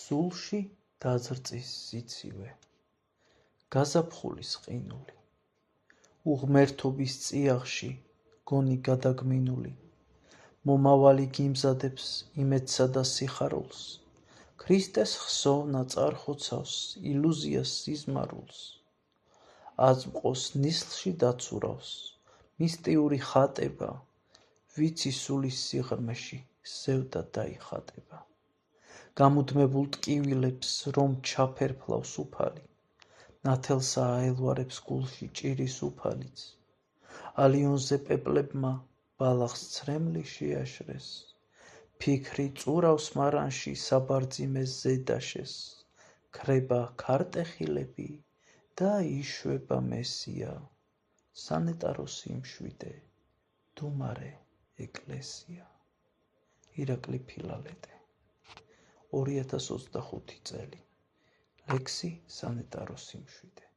სულში დაზრწის სიცივე, გაზაფხულის ყინული, უღმერთობის წიაღში გონი გადაგმინული, მომავალი გიმზადებს იმედსა და სიხარულს, ქრისტეს ხსოვნა წარხოცავს ილუზიას სიზმარულს, აწმყოს ნისლში დაცურავს მისტიური ხატება, ვიცი სულის სიღრმეში ზევდა დაიხატება. გამუდმებულ ტკივილებს რომ ჩაფერფლავს უფალი, ნათელსა აელვარებს გულში ჭირის უფალიც. ალიონზე პეპლებმა ბალახს ცრემლი შეაშრეს, ფიქრი წურავს მარანში საბარძიმეს ზედაშეს, ქრება ქარტეხილები და იშვება მესია, სანეტაროს იმშვიდე, დუმარე ეკლესია. ირაკლი ფილალეტე 2025 წელი ლექსი სანეტაროს იმშვიდე.